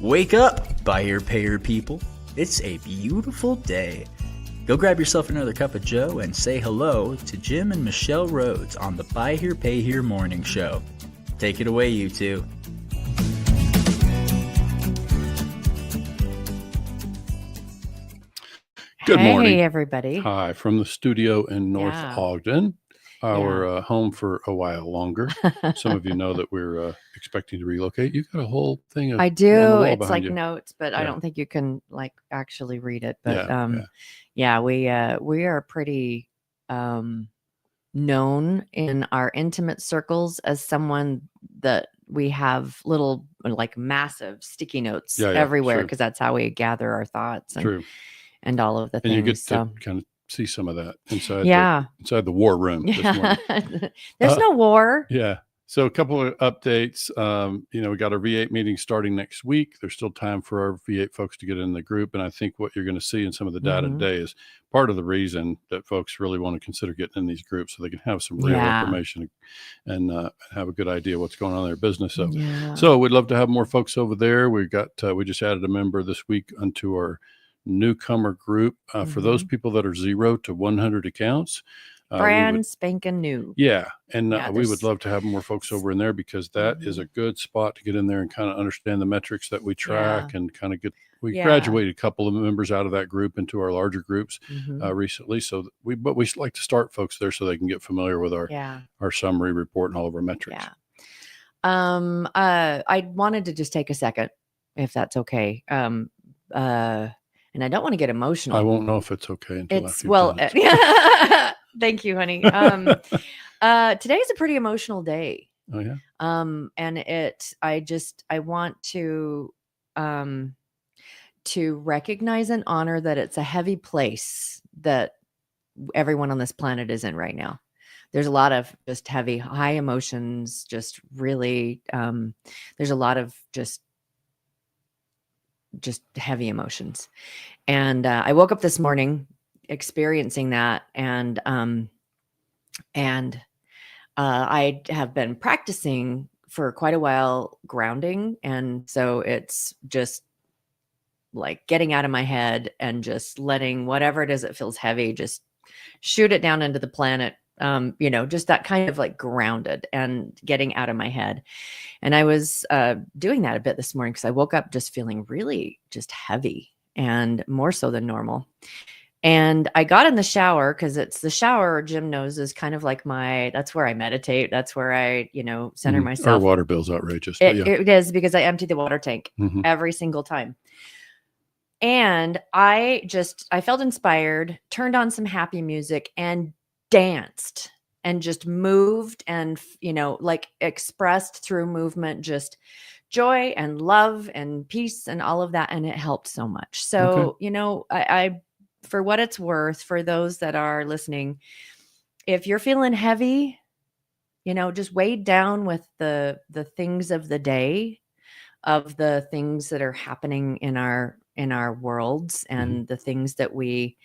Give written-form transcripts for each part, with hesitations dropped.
Wake up, buyer payer people. It's a beautiful day. Go grab yourself another cup of joe and say hello to Jim and Michelle Rhoads on the Buy Here Pay Here Morning Show. Take it away, you two. Good morning. Hey, everybody. Hi, from the studio in North Ogden, our home for a while longer. Some of you know that we're expecting to relocate. You got a whole thing of I do. on the wall It's behind like you. notes, but I don't think you can like actually read it. But we are pretty known in our intimate circles as someone that we have little like massive sticky notes everywhere because that's how we gather our thoughts and all of the things. And you get to kind of see some of that inside inside the war room this morning. There's no war. Yeah. So a couple of updates. We got our V8 meeting starting next week. There's still time for our V8 folks to get in the group. And I think what you're going to see in some of the data today is part of the reason that folks really want to consider getting in these groups so they can have some real information and have a good idea what's going on in their business. So we'd love to have more folks over there. We just added a member this week onto our newcomer group for those people that are 0 to 100 accounts. Brand spanking new. Yeah. And we would love to have more folks over in there because that is a good spot to get in there and kind of understand the metrics that we track and kind of we graduated a couple of members out of that group into our larger groups recently. So we like to start folks there so they can get familiar with our summary report and all of our metrics. Yeah. I wanted to just take a second, if that's okay. And I don't want to get emotional. I won't know if it's okay until Thank you, honey. Today is a pretty emotional day. Oh yeah. And I want to recognize and honor that it's a heavy place that everyone on this planet is in right now. There's a lot of just heavy, high emotions, just really, there's a lot of just heavy emotions. And I woke up this morning experiencing that. And I have been practicing for quite a while grounding. And so it's just like getting out of my head and just letting whatever it is that feels heavy, just shoot it down into the planet. Just that kind of like grounded and getting out of my head. And I was doing that a bit this morning because I woke up just feeling really just heavy and more so than normal. And I got in the shower because it's the shower, Jim knows, is kind of like that's where I meditate. That's where I, center myself. Our water bill's outrageous. It is because I empty the water tank every single time. And I felt inspired, turned on some happy music and danced and just moved and, like expressed through movement, just joy and love and peace and all of that. And it helped so much. So, I for what it's worth, for those that are listening, if you're feeling heavy, just weighed down with the things of the day, of the things that are happening in our worlds and the things that we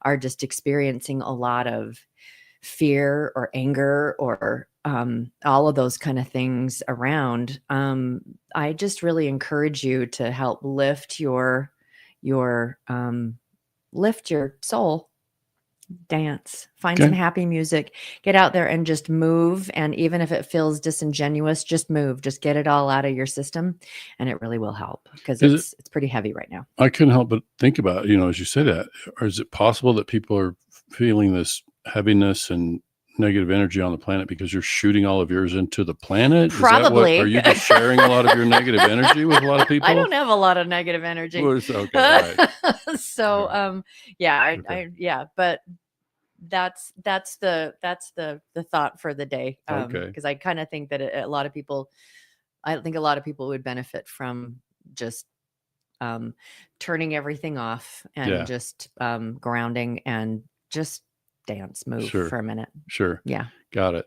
are just experiencing a lot of fear or anger or all of those kind of things around. I just really encourage you to help lift your soul, dance, find some happy music, get out there and just move. And even if it feels disingenuous, just move, just get it all out of your system. And it really will help because it's pretty heavy right now. I couldn't help but think about, as you say that, or is it possible that people are feeling this heaviness and negative energy on the planet because you're shooting all of yours into the planet? Probably. Are you just sharing a lot of your negative energy with a lot of people? I don't have a lot lot of negative energy. Okay, right. So, but that's the thought for the day. Because I kind of think that a lot of people would benefit from just turning everything off and just grounding and just dance, move for a minute. Sure. Yeah. Got it.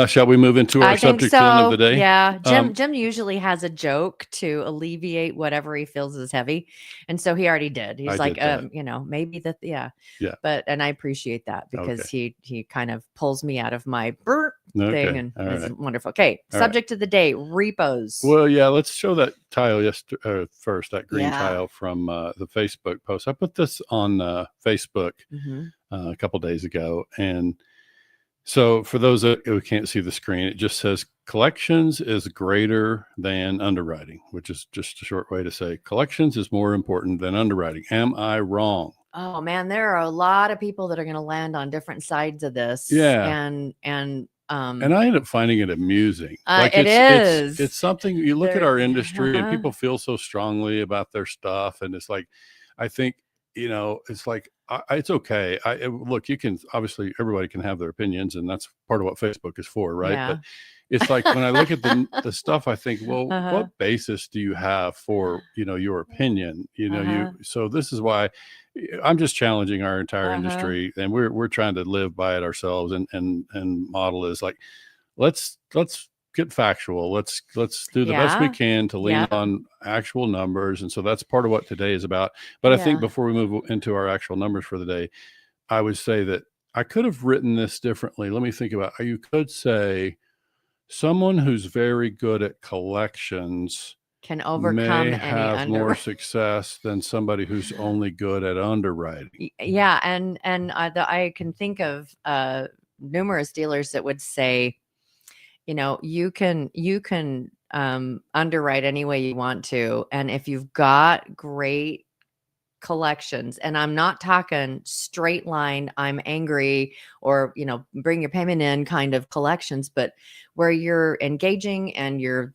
Shall we move into our I think subject then of so. the day? Yeah. Jim usually has a joke to alleviate whatever he feels is heavy. And so he already did. He's I like, did that. maybe that, yeah. Yeah. But, and I appreciate that because Okay. he kind of pulls me out of my burp thing Okay. and All it's right. wonderful. Okay. All right. Subject of the day, repos. Well, yeah, let's show that tile first, that green Yeah. tile from the Facebook post. I put this on Facebook a couple days ago. And so for those who can't see the screen, it just says collections is greater than underwriting, which is just a short way to say collections is more important than underwriting. Am I wrong? Oh man, there are a lot of people that are going to land on different sides of this. Yeah. And I end up finding it amusing. Like it's something you look at our industry and people feel so strongly about their stuff. And it's like, I think, it's like, it's okay. Look, you can, obviously everybody can have their opinions and that's part of what Facebook is for. Right. Yeah. But it's like, when I look at the stuff, I think, well, what basis do you have for, your opinion? So this is why I'm just challenging our entire industry, and we're trying to live by it ourselves and model is like, let's get factual. Let's do the best we can to lean on actual numbers. And so that's part of what today is about. But I think before we move into our actual numbers for the day, I would say that I could have written this differently. Let me think about it. You could say someone who's very good at collections can overcome may have more success than somebody who's only good at underwriting. Yeah. And I can think of numerous dealers that would say, you can underwrite any way you want to. And if you've got great collections, and I'm not talking straight line, I'm angry or, bring your payment in kind of collections, but where you're engaging and you're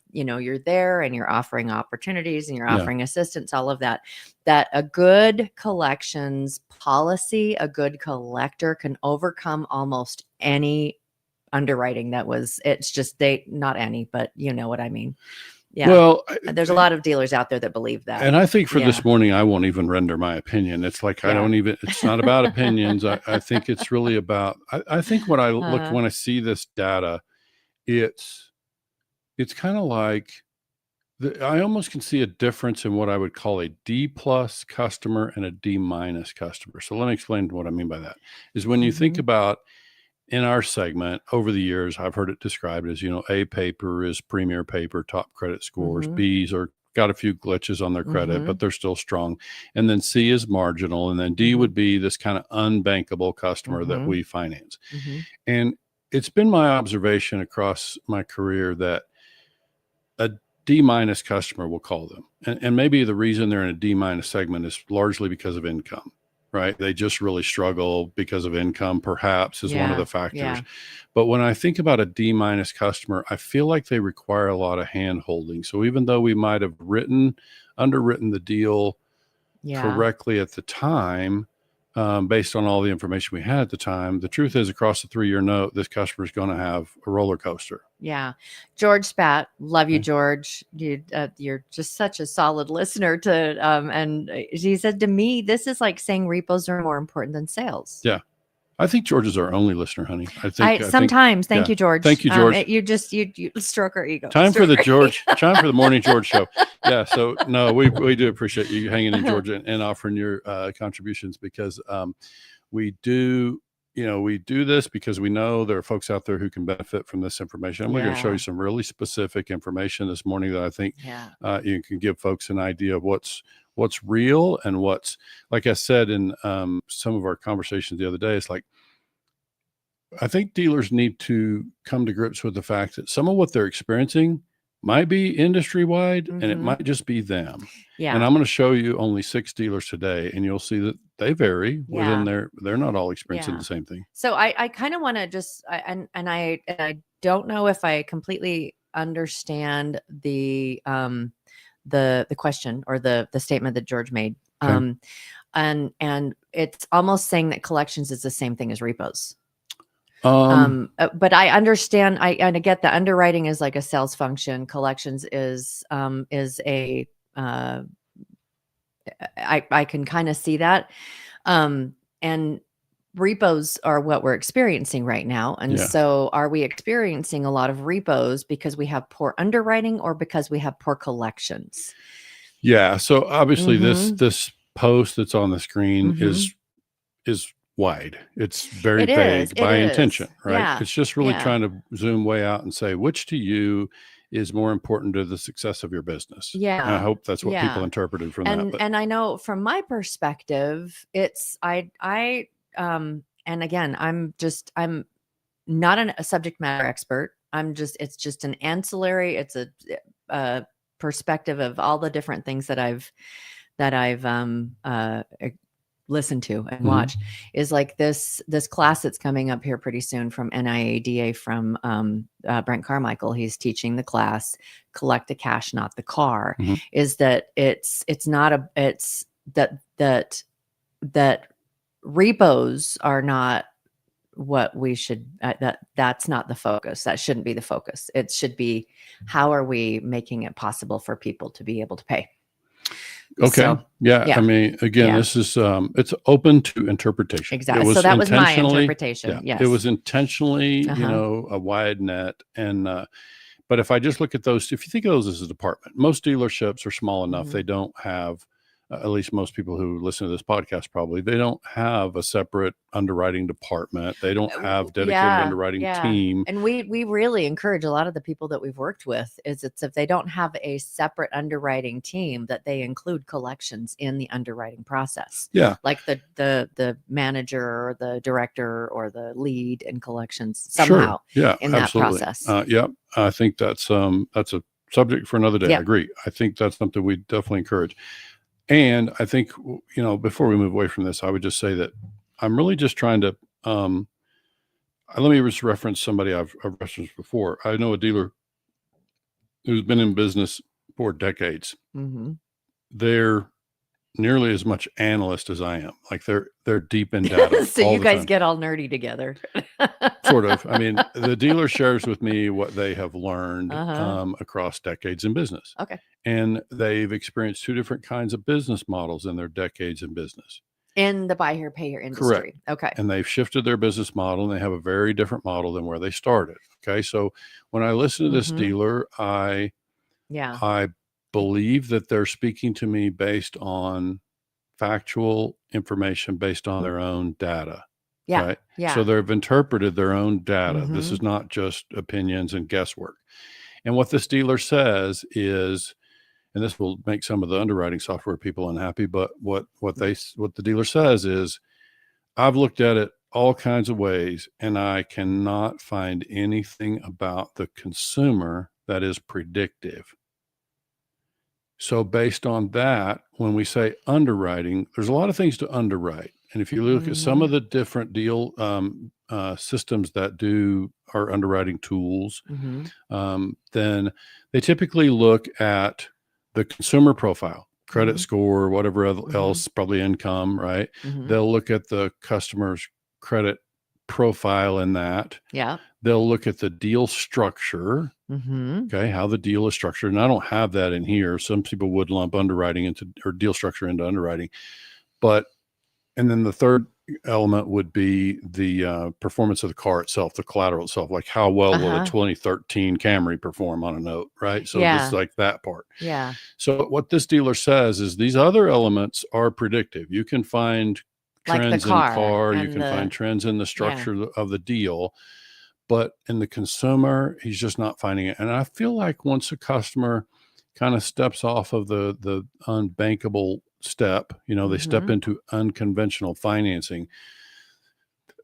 there and you're offering opportunities and you're offering assistance, all of that a good collections policy, a good collector can overcome almost any underwriting it's just not any, but you know what I mean. Yeah. Well, there's a lot of dealers out there that believe that. And I think for this morning, I won't even render my opinion. It's like, it's not about opinions. I think it's really about, I think when I look, when I see this data, it's kind of like, I almost can see a difference in what I would call a D+ customer and a D- customer. So let me explain what I mean by that is when you think about, in our segment over the years, I've heard it described as, A paper is premier paper, top credit scores. B's are got a few glitches on their credit, but they're still strong. And then C is marginal. And then D would be this kind of unbankable customer that we finance. And it's been my observation across my career that a D- customer, we'll call them. And maybe the reason they're in a D- segment is largely because of income. Right. They just really struggle because of income, perhaps, is one of the factors. Yeah. But when I think about a D- customer, I feel like they require a lot of hand holding. So even though we might have underwritten the deal correctly at the time, based on all the information we had at the time, the truth is across the 3-year note, this customer is going to have a roller coaster. Yeah. George Spat, love you, George. You're just such a solid listener to, and he said to me, this is like saying repos are more important than sales. Yeah. I think George is our only listener, honey. Sometimes. Thank you, George. Thank you, George. You stroke our ego. Time for the morning George show. Yeah. So no, we do appreciate you hanging in, George, and offering your contributions, because we do this because we know there are folks out there who can benefit from this information. And we're going to show you some really specific information this morning that I think you can give folks an idea of what's real and what's, like I said in some of our conversations the other day, it's like, I think dealers need to come to grips with the fact that some of what they're experiencing might be industry wide and it might just be them. Yeah. And I'm going to show you only 6 dealers today, and you'll see that they vary within they're not all experiencing the same thing. So I kind of want to just, I don't know if I completely understand the question or the statement that George made. Okay. And it's almost saying that collections is the same thing as repos. But I understand, I get the underwriting is like a sales function. Collections is a, I can kind of see that. And repos are what we're experiencing right now. And so are we experiencing a lot of repos because we have poor underwriting or because we have poor collections? Yeah. So obviously this post that's on the screen is wide. It's very vague by intention, right? Yeah. It's just really trying to zoom way out and say, which to you is more important to the success of your business. Yeah. And I hope that's what people interpreted from that. But. And I know from my perspective, it's, and again, I'm not a subject matter expert. It's just an ancillary. It's a perspective of all the different things that I've listened to and watch is like this class that's coming up here pretty soon from NIADA from Brent Carmichael. He's teaching the class, Collect the Cash, Not the Car, is that it's that repos are not what we should, that's not the focus. That shouldn't be the focus. It should be, how are we making it possible for people to be able to pay? Okay. So, yeah. I mean, again, this is, it's open to interpretation. Exactly. So that was my interpretation. Yes. It was intentionally, a wide net. And, but if I just look at those, if you think of those as a department, most dealerships are small enough. They don't have, at least most people who listen to this podcast, probably, they don't have a separate underwriting department. They don't have dedicated underwriting team. And we really encourage a lot of the people that we've worked with is it's if they don't have a separate underwriting team, that they include collections in the underwriting process. Yeah. Like the manager or the director or the lead in collections somehow in that process. I think that's a subject for another day. Yeah. I agree. I think that's something we definitely encourage. And I think, before we move away from this, I would just say that I'm really just trying to, let me just reference somebody I've referenced before. I know a dealer who's been in business for decades. They're nearly as much analyst as I am. Like they're deep in data. So you guys get all nerdy together. Sort of. I mean, the dealer shares with me what they have learned across decades in business. Okay. And they've experienced two different kinds of business models in their decades in business. In the buy here, pay here industry. Correct. Okay. And they've shifted their business model and they have a very different model than where they started. Okay. So when I listen to this dealer, I believe that they're speaking to me based on factual information, based on their own data. Yeah. Right? Yeah. So they've interpreted their own data. This is not just opinions and guesswork. And what this dealer says is, and this will make some of the underwriting software people unhappy, but what the dealer says is, I've looked at it all kinds of ways and I cannot find anything about the consumer that is predictive. So based on that, when we say underwriting, there's a lot of things to underwrite. And if you look at some of the different deal systems that are underwriting tools, then they typically look at the consumer profile, credit score, whatever else, probably income, right? They'll look at the customer's credit profile in that. Yeah. They'll look at the deal structure. Okay. How the deal is structured. And I don't have that in here. Some people would lump underwriting or deal structure into underwriting, and then the third element would be the performance of the car itself, the collateral itself, like how well will a 2013 Camry perform on a note, right? So just like that part. Yeah. So what this dealer says is these other elements are predictive. You can find trends in the car, you can find trends in the structure of the deal, but in the consumer, he's just not finding it. And I feel like once a customer kind of steps off of the unbankable step, they step into unconventional financing,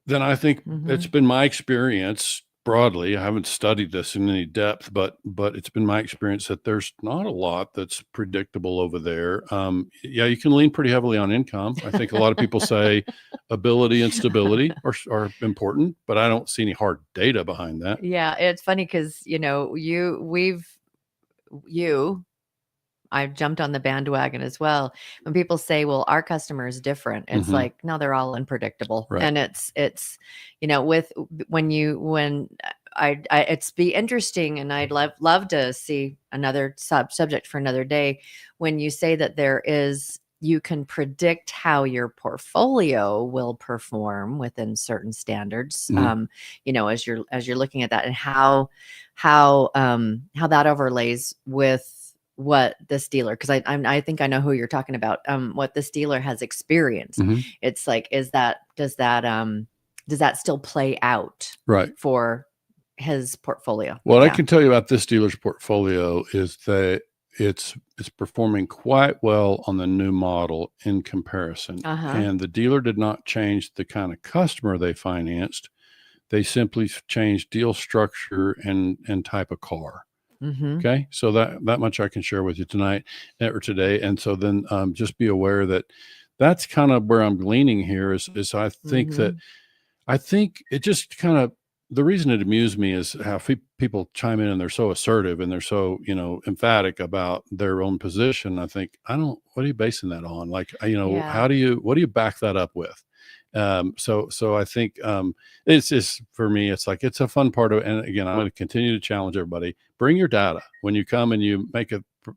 then I think it's been my experience broadly. I haven't studied this in any depth, but it's been my experience that there's not a lot that's predictable over there. You can lean pretty heavily on income. I think a lot of people say ability and stability are important, but I don't see any hard data behind that. Yeah. It's funny because, I've jumped on the bandwagon as well. When people say, well, our customer is different, it's like, no, they're all unpredictable. Right. And it's it's be interesting. And I'd love to see another subject for another day. When you say that there is you can predict how your portfolio will perform within certain standards. You know, as you're looking at that, and how that overlays with what this dealer, because I think I know who you're talking about, what this dealer has experienced. It's like, does that still play out for his portfolio? What I can tell you about this dealer's portfolio is that it's performing quite well on the new model in comparison. And the dealer did not change the kind of customer they financed. They simply changed deal structure and type of car. Okay. So that much I can share with you tonight or today. And so then just be aware that that's kind of where I'm leaning here is I think I think it just kind of, the reason it amused me is how people chime in and they're so assertive and they're so, you know, emphatic about their own position. I think, what are you basing that on? Like, you know, what do you back that up with? So I think it's just, for me, it's like, it's a fun part of it. And again, I'm going to continue to challenge everybody. Bring your data when you come and you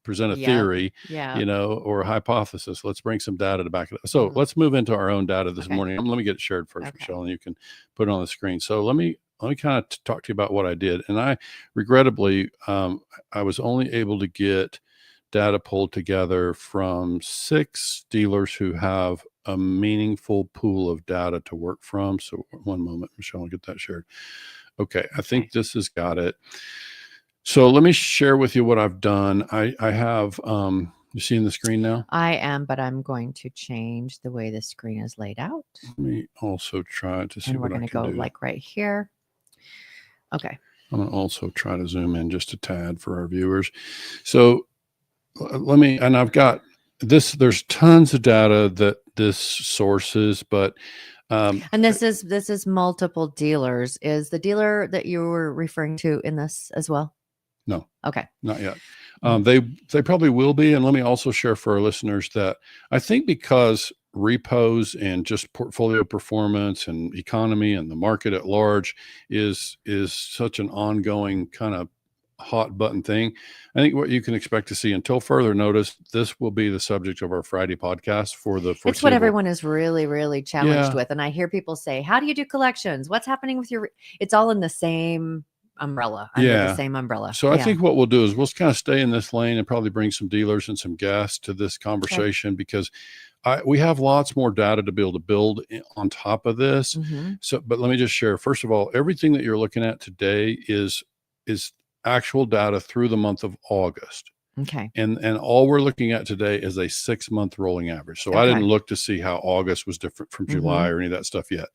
present a theory, you know, or a hypothesis. Let's bring some data to back it up. So let's move into our own data this morning. Let me get it shared first, Michelle, and you can put it on the screen. So let me kind of talk to you about what I did. And I regrettably, I was only able to get data pulled together from 6 dealers who have a meaningful pool of data to work from. So one moment, Michelle, I'll get that shared. Okay. I think this has got it. So let me share with you what I've done. I have, you seeing the screen now? I am, but I'm going to change the way the screen is laid out. Let me also try to see what I can do. We're going to go like right here. Okay. I'm going to also try to zoom in just a tad for our viewers. So let me, and I've got this, there's tons of data that this sources, but and this is multiple dealers. Is the dealer that you were referring to in this as well? No. Okay. Not yet. They probably will be. And let me also share for our listeners that I think because repos and just portfolio performance and economy and the market at large is such an ongoing kind of hot button thing. I think what you can expect to see until further notice, this will be the subject of our Friday podcast for the foreseeable. It's what everyone is really, really challenged with. And I hear people say, how do you do collections? What's happening with your, it's all in the same umbrella, under the same umbrella. So I think what we'll do is we'll kind of stay in this lane and probably bring some dealers and some guests to this conversation because we have lots more data to be able to build on top of this. So, but let me just share, first of all, everything that you're looking at today is actual data through the month of August. Okay. And all we're looking at today is a 6-month rolling average. So I didn't look to see how August was different from July or any of that stuff yet.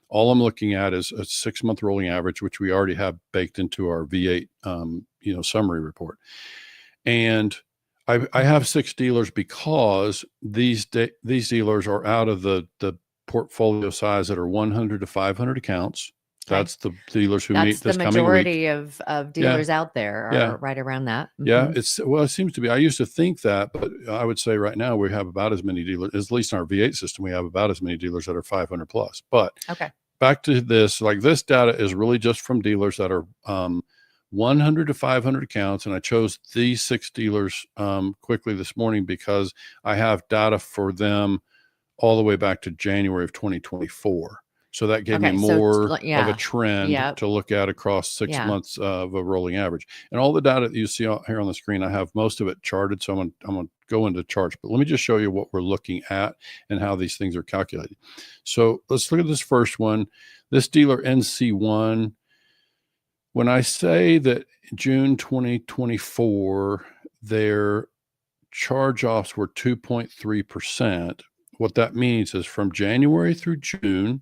All I'm looking at is a 6-month rolling average, which we already have baked into our V8, summary report. And I have 6 dealers because these dealers are out of the portfolio size that are 100 to 500 accounts. That's the dealers who meet this coming week. The majority of dealers out there are right around that. Yeah, it seems to be. I used to think that, but I would say right now we have about as many dealers, at least in our V8 system, we have about as many dealers that are 500 plus. But back to this, like this data is really just from dealers that are 100 to 500 accounts. And I chose these 6 dealers quickly this morning because I have data for them all the way back to January of 2024. So that gave me more of a trend to look at across 6 months of a rolling average. And all the data that you see out here on the screen, I have most of it charted. So I'm going to go into charts, but let me just show you what we're looking at and how these things are calculated. So let's look at this first one. This dealer NC1, when I say that June 2024, their charge-offs were 2.3%, what that means is from January through June,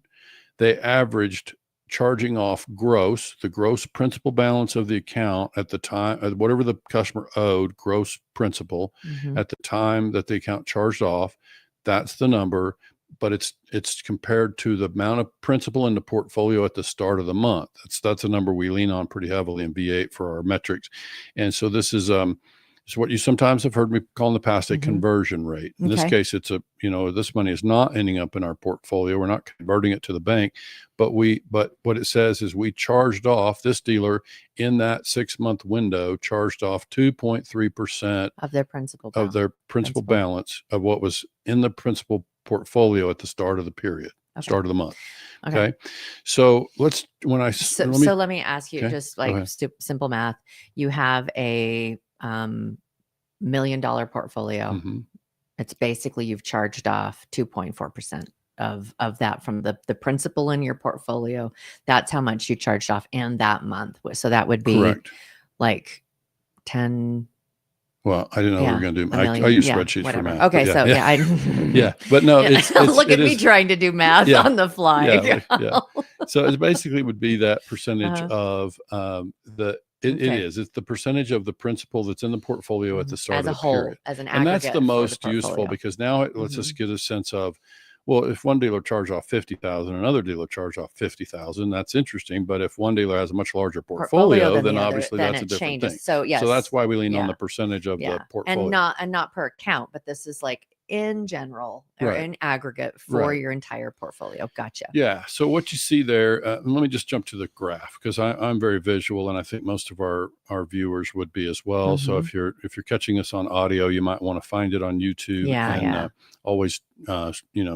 they averaged charging off the gross principal balance of the account at the time, whatever the customer owed, gross principal at the time that the account charged off. That's the number, but it's compared to the amount of principal in the portfolio at the start of the month. That's a number we lean on pretty heavily in V8 for our metrics. And so this is It's what you sometimes have heard me call in the past a conversion rate. In this case, it's this money is not ending up in our portfolio. We're not converting it to the bank, but what it says is we charged off, this dealer in that 6-month window charged off 2.3% of their principal balance of what was in the principal portfolio at the start of the period, start of the month. Okay. So let me ask you, just like simple math. You have a $1 million portfolio. It's basically you've charged off 2.4% of that from the principal in your portfolio. That's how much you charged off in that month. So that would be like 10. Well, I didn't know we were going to do. I use spreadsheets for math. Okay, but no, look at me trying to do math on the fly. So it basically would be that percentage of it's the percentage of the principal that's in the portfolio at the start of the period, as an and aggregate, that's the most useful because now it lets us get a sense of, well, if one dealer charged off 50,000, another dealer charged off 50,000, that's interesting. But if one dealer has a much larger portfolio then obviously that's a different thing. So that's why we lean on the percentage of the portfolio, and not per account, but this is like in general or in aggregate for your entire portfolio. Gotcha. Yeah. So what you see there, let me just jump to the graph because I'm very visual, and I think most of our viewers would be as well. So if you're catching us on audio, you might want to find it on YouTube and always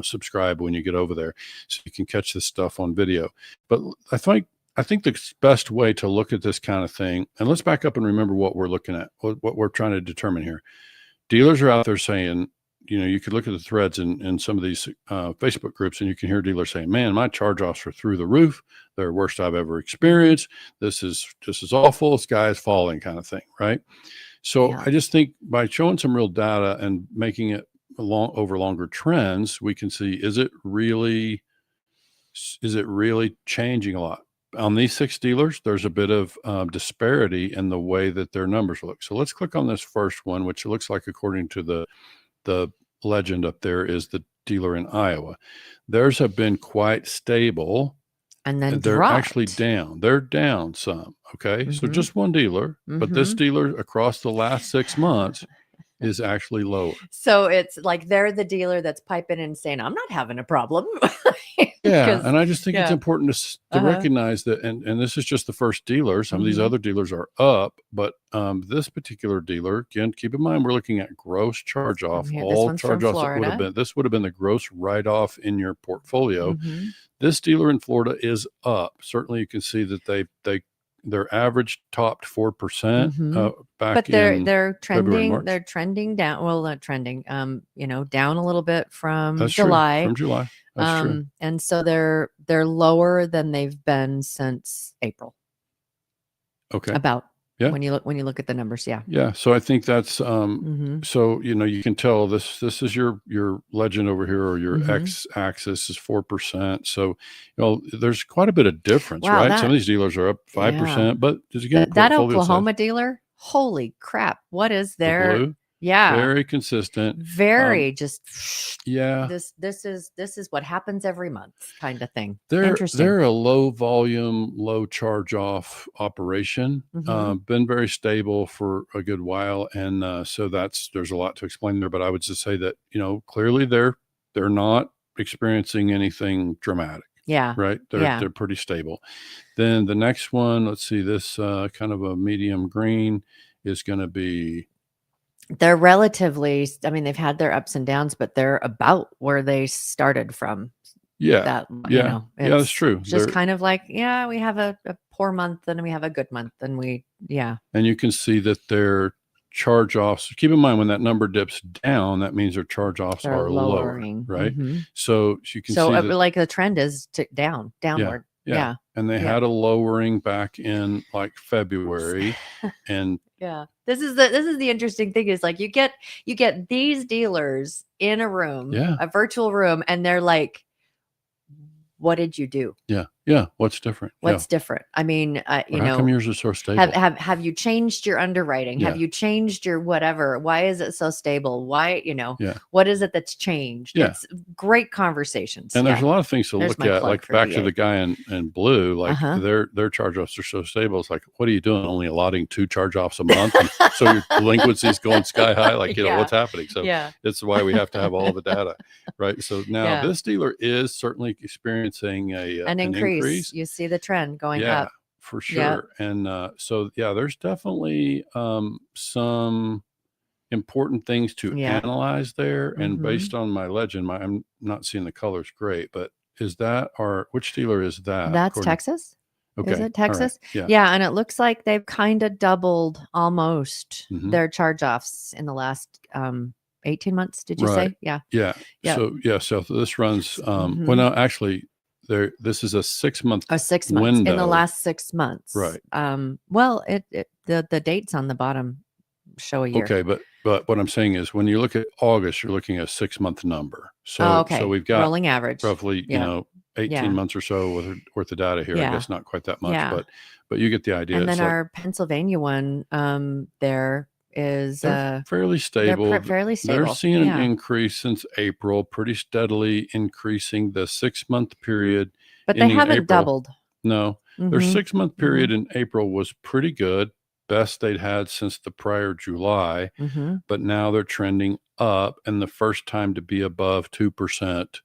subscribe when you get over there so you can catch this stuff on video. But I think the best way to look at this kind of thing, and let's back up and remember what we're looking at, what we're trying to determine here. Dealers are out there saying, you could look at the threads in some of these Facebook groups, and you can hear dealers saying, man, my charge-offs are through the roof. They're the worst I've ever experienced. This is awful. The sky is falling kind of thing, right? So I just think by showing some real data and making it over longer trends, we can see, is it really changing a lot? On these 6 dealers, there's a bit of disparity in the way that their numbers look. So let's click on this first one, which looks like, according to the legend up there, is the dealer in Iowa. Theirs have been quite stable, and then they're dropped. actually down. They're down some. Okay. So just one dealer, but this dealer across the last 6 months is actually lower. So it's like they're the dealer that's piping in saying, I'm not having a problem. And I just think it's important to recognize that, and this is just the first dealer. Some of these other dealers are up, but this particular dealer, again, keep in mind, we're looking at gross charge-off. All charge-offs that would have been the gross write-off in your portfolio. This dealer in Florida is up. Certainly you can see that their average topped 4% back but they're trending. They're trending down. Well, not trending. Down a little bit from That's July. True. From July. That's true. And so they're lower than they've been since April. Okay. About when you look at the numbers. Yeah. So I think that's so you can tell this is your legend over here, or your x-axis is 4%. So there's quite a bit of difference, right? Some of these dealers are up 5%, but again, that Oklahoma dealer, holy crap, what is their blue? Very consistent. Very just This is what happens every month, kind of thing. They're a low volume, low charge off operation. Been very stable for a good while, and so there's a lot to explain there. But I would just say that clearly they're not experiencing anything dramatic. Yeah. Right. They're pretty stable. Then the next one, let's see, this kind of a medium green is going to be. They're relatively, they've had their ups and downs, but they're about where they started from. Yeah. That's true. Just kind of like, we have a poor month and we have a good month and And you can see that their charge-offs, keep in mind when that number dips down, that means their charge-offs are lowering, right? So you can see like the trend is downward. Yeah. And they had a lowering back in like February and this is the interesting thing is like you get these dealers in a room, a virtual room, and they're like, what did you do? Yeah. Yeah. What's different? What's different? I mean, you Or how come know, yours is so stable? have you changed your underwriting? Have Yeah. you changed your whatever? Why is it so stable? Why, you know, Yeah. what is it that's changed? Yeah. It's great conversations. And there's a lot of things to There's look my at, plug like for back to VA. the guy in blue, like Uh-huh. their charge-offs are so stable. It's like, what are you doing? Only allotting 2 charge-offs a month. And so your delinquency is going sky high. Like, you know, what's happening? So Yeah. it's why we have to have all the data, right? So now Yeah. this dealer is certainly experiencing An increase. You see the trend going yeah, up. for Yeah. sure. And so, yeah, there's definitely some important things to Yeah. analyze there. And Mhm. based on my legend, I'm not seeing the colors great, but is that which dealer is that? That's Texas. Okay. Is it All right. Texas? Yeah. Yeah. And it looks like they've kind of doubled almost Mhm. their charge offs in the last 18 months. Did you Right. say? Yeah. Yeah. Yeah. So this runs, well, Mhm. no, actually this is a 6-month Oh, 6 months in the window. last 6 months. Right. Well, the dates on the bottom show a year. Okay. But what I'm saying is when you look at August, you're looking at a 6-month number. So, Oh, okay. so we've got rolling average. roughly, Yeah. you know, 18 Yeah. months or so worth of data here. I Yeah. guess not quite that much, Yeah. but you get the idea. And It's then like our Pennsylvania one, there is they're fairly stable. they're fairly stable. They're seeing Yeah. an increase since April, pretty steadily increasing the 6-month period. But they ending haven't April. doubled. No, their Mhm. 6-month period in April was pretty good, best they'd had since the prior July. Mhm. But now they're trending up, and the first time to be above 2%.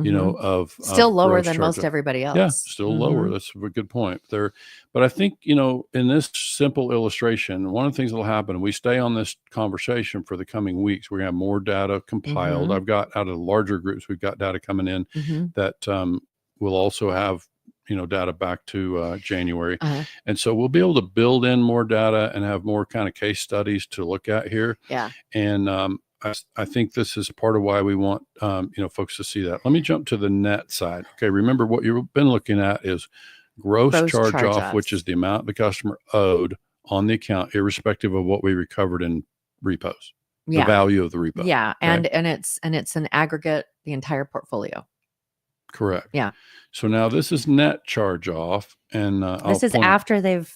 You know, of Still lower gross than most charge-off. everybody else. Yeah, still lower. That's a good point there. But I think, you know, in this simple illustration, one of the things that'll happen, and we stay on this conversation for the coming weeks, we're going to have more data compiled. Mhm. I've got out of the larger groups, we've got data coming in Mhm. that will also have, you know, data back to January. Uh-huh. And so we'll be able to build in more data and have more kind of case studies to look at here. Yeah. And I think this is part of why we want, you know, folks to see that. Let me jump to the net side. Okay. Remember what you've been looking at is gross charge off, charge-offs. which is the amount the customer owed on the account, irrespective of what we recovered in repos, the value of the repo. Yeah. Okay? And it's an aggregate, the entire portfolio. Correct. Yeah. So now this is net charge off. And This is after they've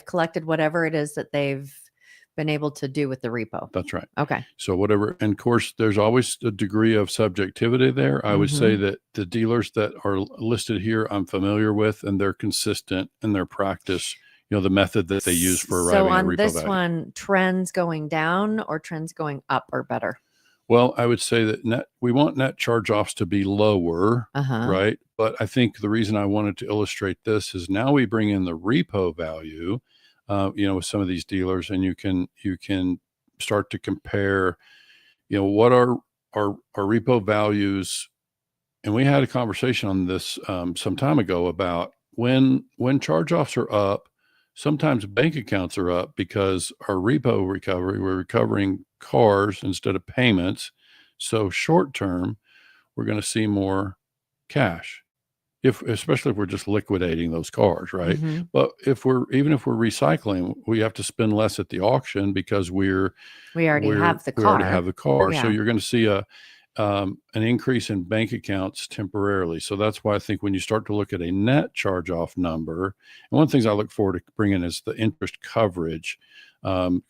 collected whatever it is that they've been able to do with the repo. That's right. Okay. So whatever, and of course, there's always a degree of subjectivity there. I would say that the dealers that are listed here, I'm familiar with, and they're consistent in their practice. You know, the method that they use for arriving at repo value. So on this one, trends going down or trends going up or better? Well, I would say that we want net charge-offs to be lower, right? But I think the reason I wanted to illustrate this is now we bring in the repo value, you know, with some of these dealers, and you can start to compare, you know, what are our repo values. And we had a conversation on this some time ago about when charge-offs are up, sometimes bank accounts are up because our repo recovery, we're recovering cars instead of payments. So short term, we're going to see more cash, especially if we're just liquidating those cars, right? But even if we're recycling, we have to spend less at the auction because we already have the car. Yeah. So you're going to see an increase in bank accounts temporarily. So that's why I think when you start to look at a net charge-off number, and one of the things I look forward to bringing is the interest coverage,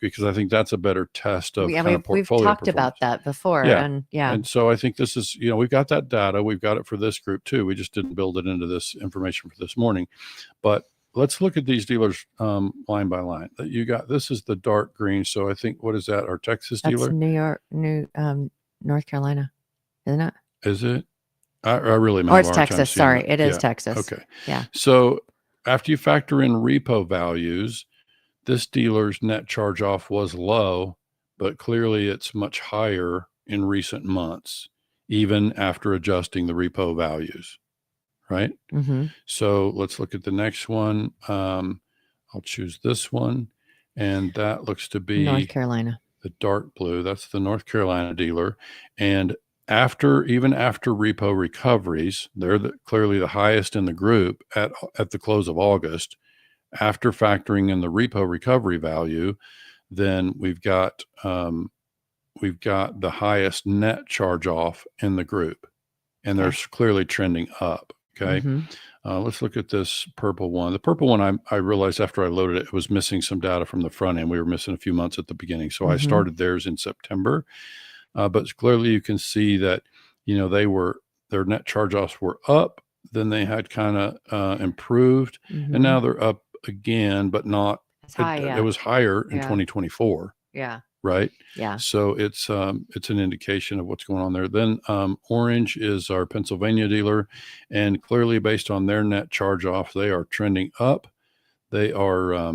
because I think that's a better test of kind of portfolio we've talked performance. about that before. Yeah. And so I think this is, you know, we've got that data. We've got it for this group too. We just didn't build it into this information for this morning. But let's look at these dealers line by line. This is the dark green. So I think, what is that? Our Texas dealer? That's North Carolina, isn't it? Is it? I really or it's Texas. Sorry, it is Texas. Okay. Yeah. So after you factor in repo values, this dealer's net charge off was low, but clearly it's much higher in recent months, even after adjusting the repo values. Right. So let's look at the next one. I'll choose this one, and that looks to be North Carolina. The dark blue. That's the North Carolina dealer. And even after repo recoveries, they're clearly the highest in the group at the close of August. After factoring in the repo recovery value, then we've got the highest net charge off in the group, and they're clearly trending up. Okay. Let's look at this purple one. The purple one, I realized after I loaded it, it was missing some data from the front end. We were missing a few months at the beginning. So I started theirs in September. But clearly you can see that, their net charge-offs were up. Then they had kind of improved. And now they're up again, but not. It's high, It was higher in 2024. Yeah. Right. Yeah. So it's an indication of what's going on there. Then Orange is our Pennsylvania dealer, and clearly based on their net charge off, they are trending up. They are,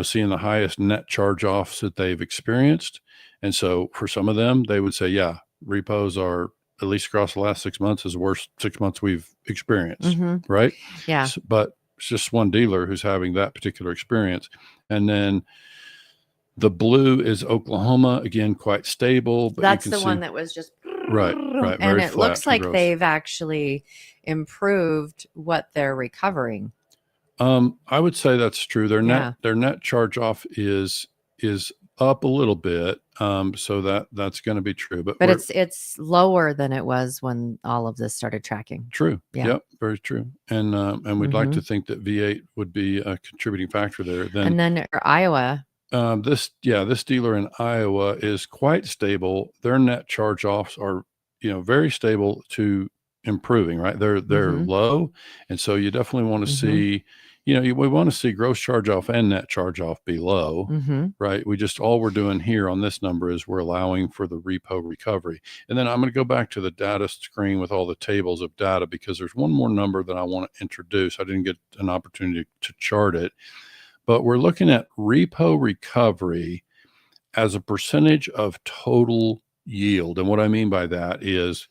seeing the highest net charge offs that they've experienced. And so for some of them, they would say, yeah, repos are, at least across the last 6 months, is the worst 6 months we've experienced. Right. Yeah. But it's just one dealer who's having that particular experience. And then the blue is Oklahoma, again, quite stable. But that's the one that was just right. And it looks like they've actually improved what they're recovering. I would say that's true. Their net charge off is up a little bit. So that's going to be true. But it's lower than it was when all of this started tracking. True. Yeah. Yep. Very true. And we'd like to think that V8 would be a contributing factor there. And then Iowa. This dealer in Iowa is quite stable. Their net charge offs are, very stable to improving, right? They're low. And so you definitely want to see, we want to see gross charge off and net charge off be low, right? All we're doing here on this number is we're allowing for the repo recovery. And then I'm going to go back to the data screen with all the tables of data, because there's one more number that I want to introduce. I didn't get an opportunity to chart it. But we're looking at repo recovery as a percentage of total yield. And what I mean by that is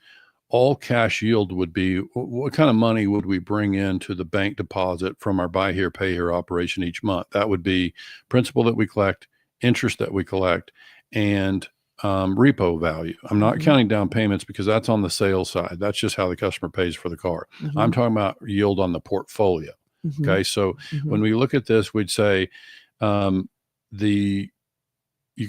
all cash yield would be, what kind of money would we bring into the bank deposit from our buy here, pay here operation each month? That would be principal that we collect, interest that we collect, and repo value. I'm not counting down payments because that's on the sales side. That's just how the customer pays for the car. I'm talking about yield on the portfolio. Okay. So when we look at this, we'd say, you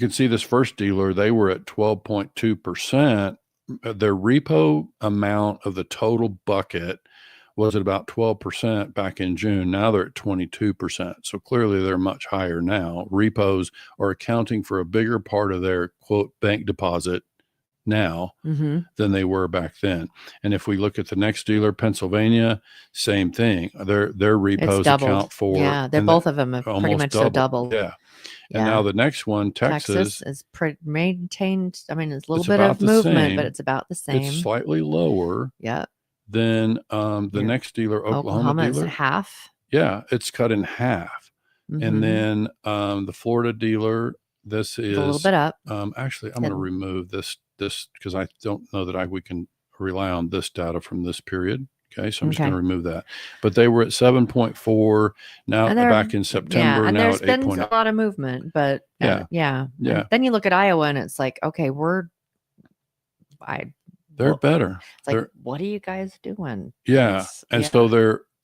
can see this first dealer, they were at 12.2%. Their repo amount of the total bucket was at about 12% back in June. Now they're at 22%. So clearly they're much higher now. Repos are accounting for a bigger part of their quote bank deposit now than they were back then. And if we look at the next dealer, Pennsylvania, same thing. Their repos account for, they're both of them have pretty much doubled. Yeah. And now the next one, Texas is maintained. I mean, it's a little bit of movement, but it's about the same. It's slightly lower. Yeah. Than the next dealer, Oklahoma dealer. Is half. Yeah, it's cut in half. And then the Florida dealer, this is a little bit up. Actually, I'm going to remove this because I don't know that we can rely on this data from this period. Okay, so I'm just going to remove that. But they were at 7.4 now back in September. And now there's been a lot of movement, but yeah. And then you look at Iowa and it's like, okay, they're better. It's like, what are you guys doing? Yeah,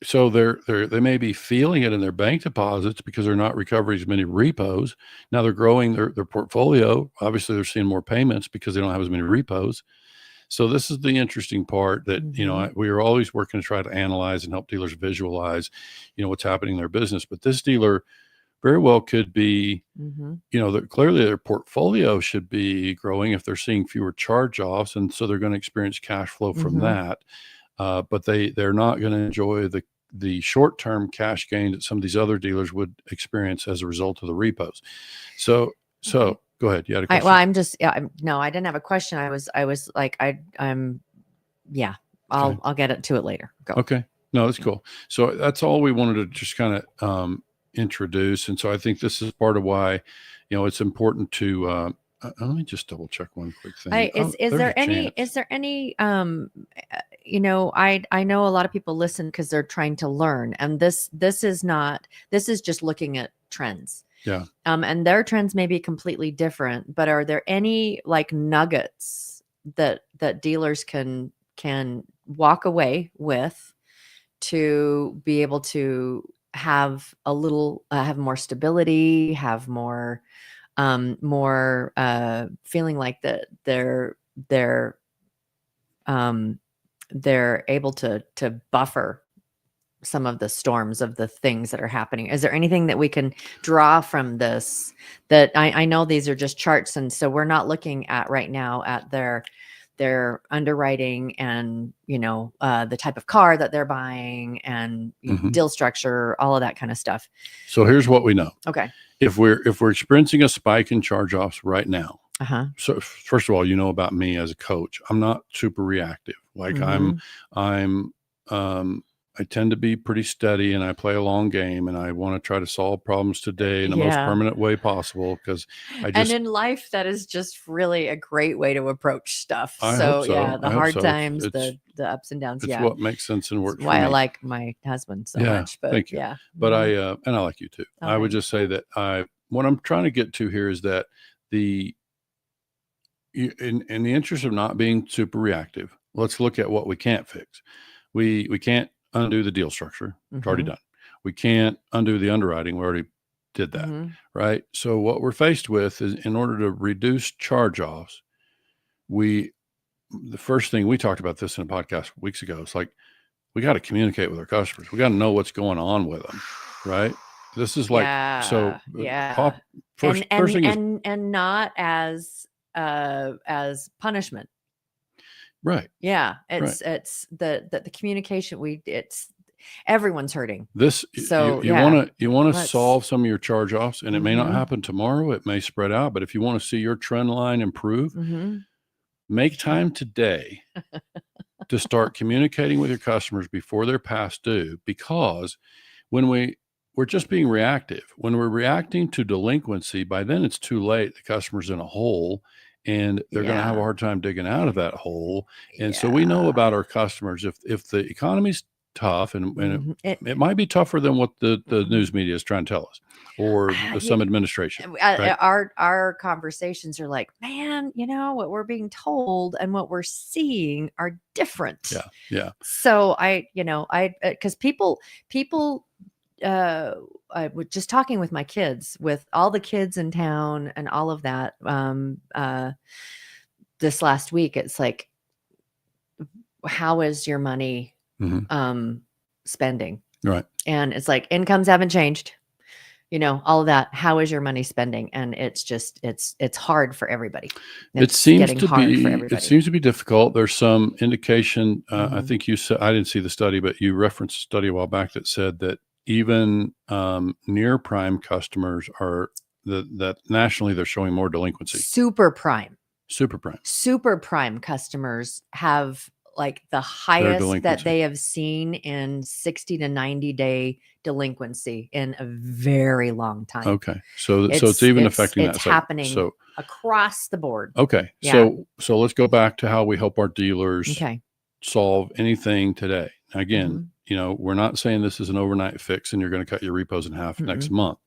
so they may be feeling it in their bank deposits because they're not recovering as many repos. Now they're growing their portfolio. Obviously, they're seeing more payments because they don't have as many repos. So this is the interesting part that, we are always working to try to analyze and help dealers visualize, what's happening in their business. But this dealer very well could be, clearly their portfolio should be growing if they're seeing fewer charge-offs. And so they're going to experience cash flow from that. But they're not going to enjoy the short-term cash gain that some of these other dealers would experience as a result of the repos. So go ahead. You had a question? No, I didn't have a question. I was like, I'll get to it later. Go. Okay. No, that's cool. So that's all we wanted to just kind of introduce. And so I think this is part of why, it's important to, let me just double check one quick thing. Is there any, I know a lot of people listen because they're trying to learn, and this is just looking at trends. Yeah. And their trends may be completely different, but are there any like nuggets that dealers can walk away with to be able to have a little, have more stability, have more feeling like that they're able to buffer some of the storms of the things that are happening. Is there anything that we can draw from this? That I know these are just charts, and so we're not looking at right now at their underwriting and the type of car that they're buying and deal structure, all of that kind of stuff. So here's what we know. Okay. If we're experiencing a spike in charge-offs right now, so first of all, about me as a coach, I'm not super reactive. Like I tend to be pretty steady, and I play a long game, and I want to try to solve problems today in the most permanent way possible, because and in life, that is just really a great way to approach stuff. I hope so. Yeah, the hard times, the ups and downs. It's what makes sense and works. That's why I like my husband so much. But thank you. Yeah, but and I like you too. Okay. I would just say that what I'm trying to get to here is that in the interest of not being super reactive, let's look at what we can't fix. We can't undo the deal structure. It's already done. We can't undo the underwriting. We already did that, right? So what we're faced with is, in order to reduce charge-offs, the first thing we talked about this in a podcast weeks ago, it's like, we got to communicate with our customers. We got to know what's going on with them, right? This is like, first thing and not as punishment. Right. Yeah. It's the communication. Everyone's hurting. So you want to solve some of your charge-offs, and it may not happen tomorrow. It may spread out, but if you want to see your trend line improve, make time today to start communicating with your customers before they're past due, because when we're just being reactive. When we're reacting to delinquency, by then it's too late. The customer's in a hole, and they're going to have a hard time digging out of that hole. And so we know about our customers. If the economy's tough, and it might be tougher than what the news media is trying to tell us, or some administration. Right? Our conversations are like, man, what we're being told and what we're seeing are different. Yeah. So because people, I was just talking with my kids, with all the kids in town and all of that. This last week, it's like, how is your money spending? Right. And it's like, incomes haven't changed, all of that. How is your money spending? And it's just, it's hard for everybody. It seems to be difficult. There's some indication. I think you said, I didn't see the study, but you referenced a study a while back that said that even near prime customers that nationally they're showing more delinquency. Super prime customers have like the highest that they have seen in 60 to 90 day delinquency in a very long time. Okay. So it's even affecting that. It's happening across the board. Okay. Yeah. So let's go back to how we help our dealers solve anything today. Again, we're not saying this is an overnight fix and you're going to cut your repos in half next month,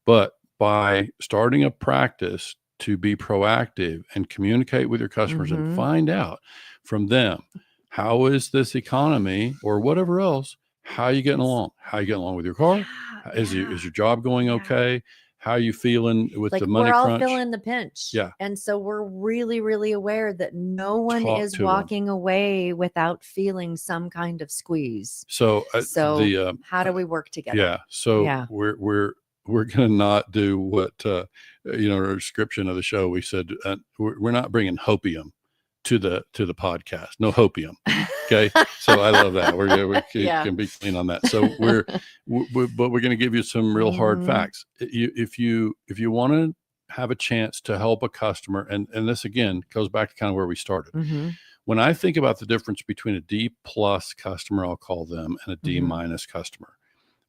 but by starting a practice to be proactive and communicate with your customers and find out from them, how is this economy or whatever else, how are you getting along? How are you getting along with your car? Is your job going okay? How are you feeling with the money crunch? We're all feeling the pinch. Yeah. And so we're really, really aware that no one is walking away without feeling some kind of squeeze. So how do we work together? Yeah. So we're going to not do what, our description of the show, we said, we're not bringing hopium to the podcast. No hopium. Okay. So I love that. We can be clean on that. So but we're going to give you some real hard facts. If you want to have a chance to help a customer, and this again goes back to kind of where we started. When I think about the difference between a D+ customer, I'll call them, and a D- customer,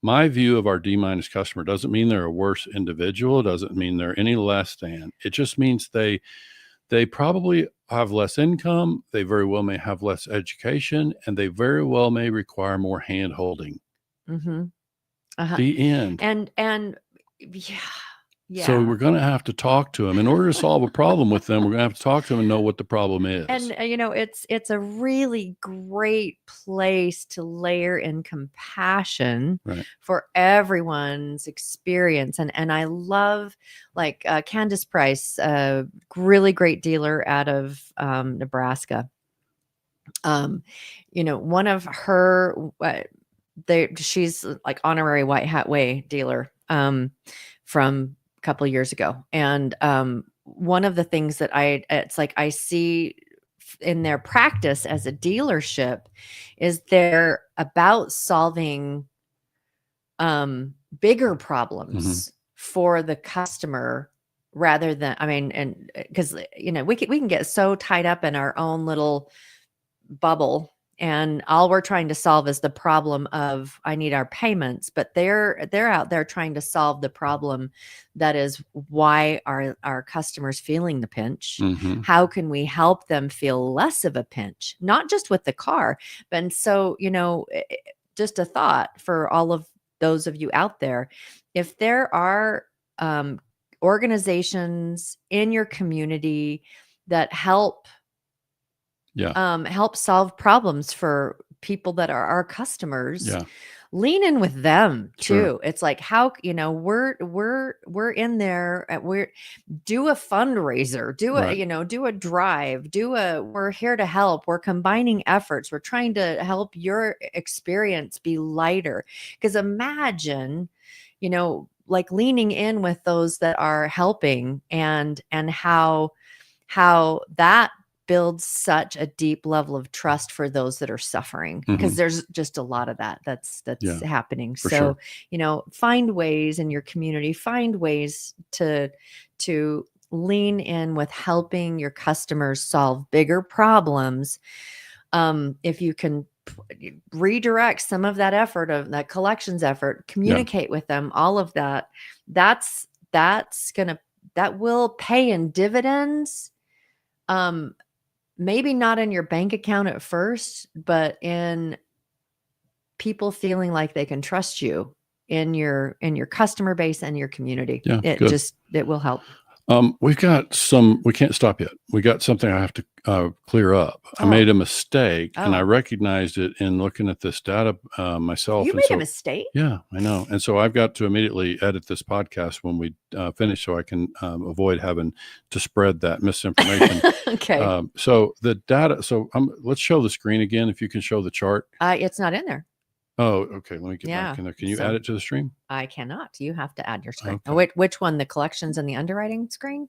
my view of our D- customer doesn't mean they're a worse individual. It doesn't mean they're any less than. It just means they probably have less income. They very well may have less education, and they very well may require more hand holding. The end. And So we're going to have to talk to them in order to solve a problem with them. We're going to have to talk to them and know what the problem is. And it's a really great place to layer in compassion for everyone's experience. And I love like Candace Price, a really great dealer out of Nebraska. One of her she's like honorary White Hat Way dealer from a couple of years ago. And one of the things that it's like I see in their practice as a dealership is they're about solving bigger problems for the customer rather than, I mean, and because, you know, we can get so tied up in our own little bubble, and all we're trying to solve is the problem of I need our payments, but they're out there trying to solve the problem that is why our customers feeling the pinch. How can we help them feel less of a pinch, not just with the car, but and so, you know, just a thought for all of those of you out there, if there are organizations in your community that help solve problems for people that are our customers, lean in with them too. It's like, how, you know, we're in there, we're do a fundraiser, do a, you know, do a drive, we're here to help. We're combining efforts. We're trying to help your experience be lighter. Because imagine, you know, like leaning in with those that are helping and how that builds such a deep level of trust for those that are suffering, because there's just a lot of that's happening. So, you know, find ways in your community, find ways to lean in with helping your customers solve bigger problems. If you can redirect some of that effort, of that collections effort, communicate with them, all of that, that will pay in dividends. Maybe not in your bank account at first, but in people feeling like they can trust you in your customer base and your community. It will help. We've got we can't stop yet. We got something I have to clear up. I made a mistake and I recognized it in looking at this data myself. You made a mistake? Yeah, I know. And so I've got to immediately edit this podcast when we finish so I can avoid having to spread that misinformation. Okay. So the data, let's show the screen again. If you can show the chart. It's not in there. Oh, okay. Let me get back in there. Can you add it to the stream? I cannot. You have to add your screen. Okay. Which one? The collections and the underwriting screen,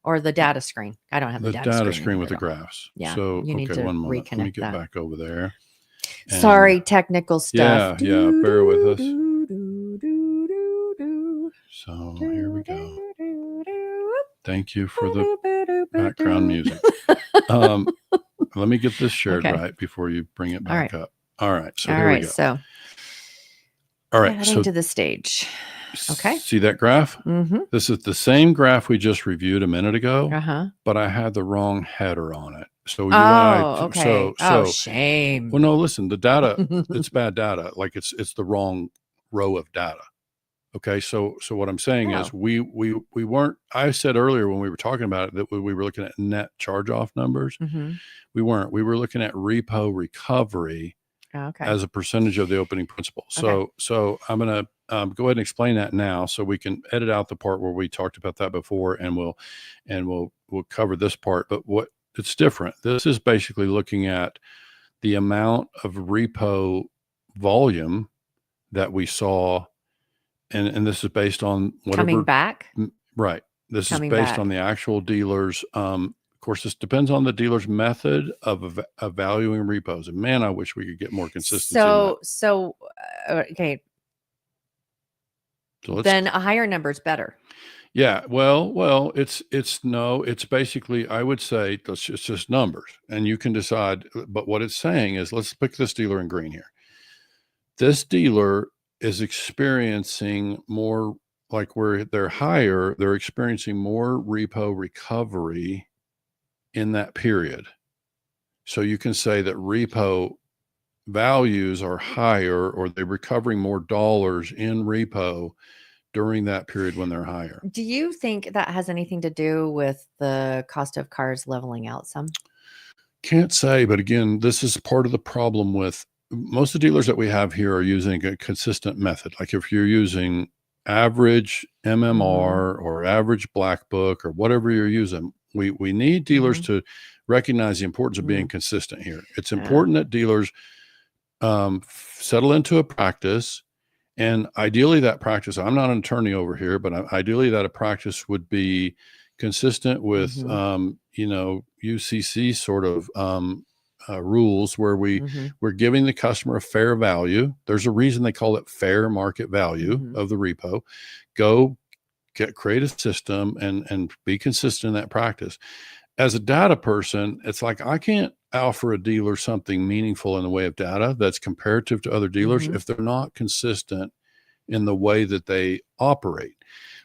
or the data screen? I don't have the data screen with the graphs. Yeah. So you need to one moment. reconnect. Let me get back over there. Sorry, technical stuff. Yeah. Bear with us. So here we go. Thank you for the background music. Let me get this shared right before you bring it back up. All right. So here we go. So, all right. Heading to the stage. Okay. See that graph? This is the same graph we just reviewed a minute ago, but I had the wrong header on it. So shame. Well, no, listen, the data, it's bad data. Like it's the wrong row of data. Okay. So what I'm saying is we weren't, I said earlier when we were talking about it that we were looking at net charge-off numbers. We weren't. We were looking at repo recovery as a percentage of the opening principal. So I'm going to go ahead and explain that now, so we can edit out the part where we talked about that before, and we'll cover this part. But what it's different. This is basically looking at the amount of repo volume that we saw, and this is based on whatever coming back. Right. This is based on the actual dealers. Of course, this depends on the dealer's method of valuing repos. And man, I wish we could get more consistency. Okay. So then a higher number is better. Yeah. Well, it's basically, I would say it's just numbers, and you can decide. But what it's saying is, let's pick this dealer in green here. This dealer is experiencing more, like where they're higher, they're experiencing more repo recovery in that period. So you can say that repo values are higher, or they're recovering more dollars in repo during that period when they're higher. Do you think that has anything to do with the cost of cars leveling out some? Can't say, but again, this is part of the problem with most of the dealers that we have here are using a consistent method. Like if you're using average MMR or average Black Book or whatever you're using, we need dealers to recognize the importance of being consistent here. It's important that dealers settle into a practice. And ideally that practice, I'm not an attorney over here, but ideally that a practice would be consistent with, UCC sort of rules where we're giving the customer a fair value. There's a reason they call it fair market value of the repo. Go create a system and be consistent in that practice. As a data person, it's like I can't offer a dealer something meaningful in the way of data that's comparative to other dealers if they're not consistent in the way that they operate.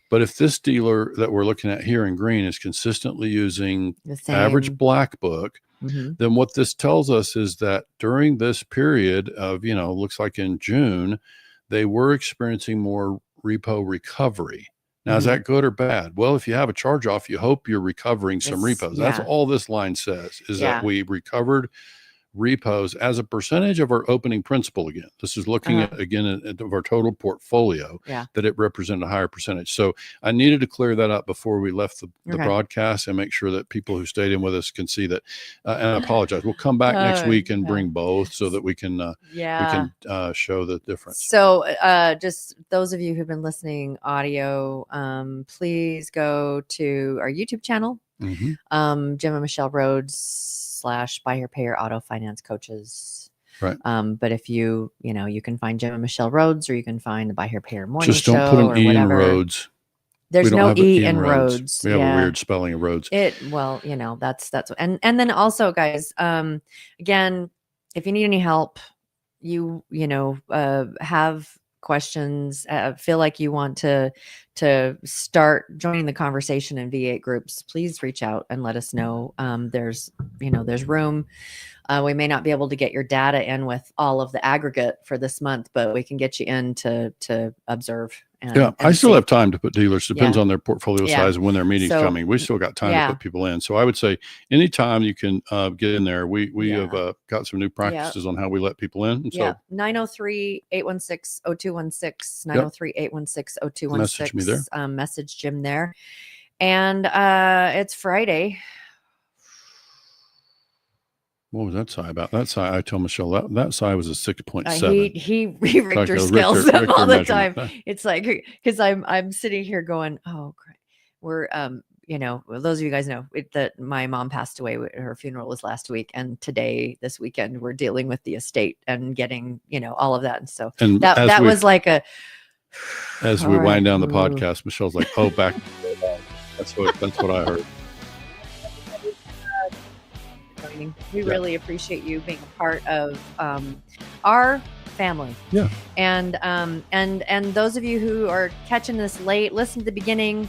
But if this dealer that we're looking at here in green is consistently using average black book, then what this tells us is that during this period of, looks like in June, they were experiencing more repo recovery. Now, is that good or bad? Well, if you have a charge off, you hope you're recovering some repos. That's all this line says, is that we recovered repos as a percentage of our opening principal. Again, this is looking at our total portfolio, that it represented a higher percentage. So I needed to clear that up before we left the broadcast and make sure that people who stayed in with us can see that. And I apologize. We'll come back next week and bring both so that we can show the difference. So just those of you who've been listening audio, please go to our YouTube channel, Jim and Michelle Rhoads / Buy Here Pay Here Auto Finance Coaches. Right. But if you can find Jim and Michelle Rhoads, or you can find the Buy Here Pay Here Morning Show. Just don't put an E in Rhoads. There's no E in Rhoads. We have a weird spelling of Rhoads. That's and then also, guys, again, if you need any help, have questions, feel like you want to start joining the conversation in V8 groups, please reach out and let us know. There's room. We may not be able to get your data in with all of the aggregate for this month, but we can get you in to observe. I still have time to put dealers. Depends on their portfolio size and when their meeting's coming. We still got time to put people in. So I would say anytime you can get in there. We have got some new practices on how we let people in. And so 903-816-0216, 903-816-0216. Message me there. Message Jim there. And it's Friday. What was that sigh about? That sigh, I told Michelle that sigh was a 6.7. He Richter scales them all the time. It's like, because I'm sitting here going, oh, great. We're those of you guys know that my mom passed away. Her funeral was last week, and this weekend, we're dealing with the estate and getting all of that. And so that was like a. As we wind down the podcast, Michelle's like, oh, back. That's what I heard. We really appreciate you being a part of our family. Yeah. And those of you who are catching this late, listen to the beginning.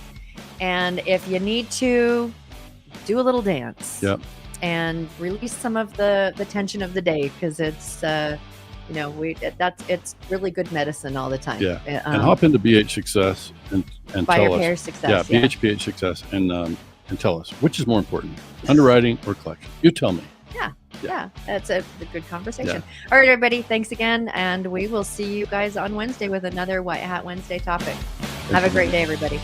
And if you need to, do a little dance. Yep. And release some of the tension of the day, because it's it's really good medicine all the time. Yeah. And hop into BH Success and tell us. Buy Your Success. Yeah, BHPH Success and tell us which is more important, underwriting or collection. You tell me. Yeah, that's a good conversation. All right, everybody, thanks again, and we will see you guys on Wednesday with another White Hat Wednesday topic. Have a great day, everybody.